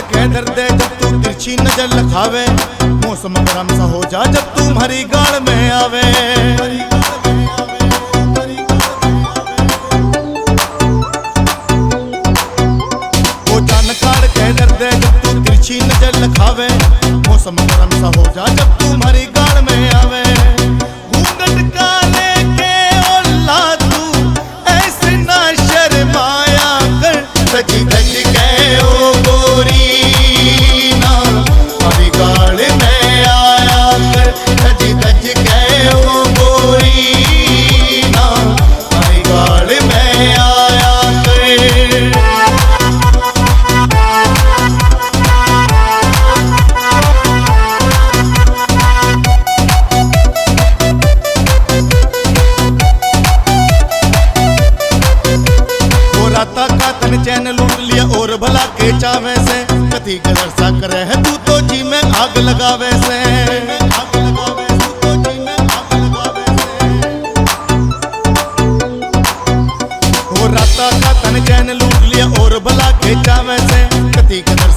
के दर्द जब तू तिरछी नजर लखावे, मौसम गरम सा हो जा जब तू हमारी गाड़ में आवे। वो जान काड़ के दर्द जब तू तिरछी नजर लखावे, मौसम गरम सा हो जा जब तू हमारी गाड़ में आवे। घूंघट का लेके ओला तू ऐसे ना शर्माया कर, सजी धज के ओ गोरी ना हमारी गाड़ में आया कर, सजी धज के ओ गोरी ना हमारी गाड़ में आया कर। राता का तन चैन लूट लिया और भला के चावे से, कथी कदर सा करे है तू तो जी में आग लगावे से। वो राता का तन चैन लूट लिया और भला के चावे से, कथी कदर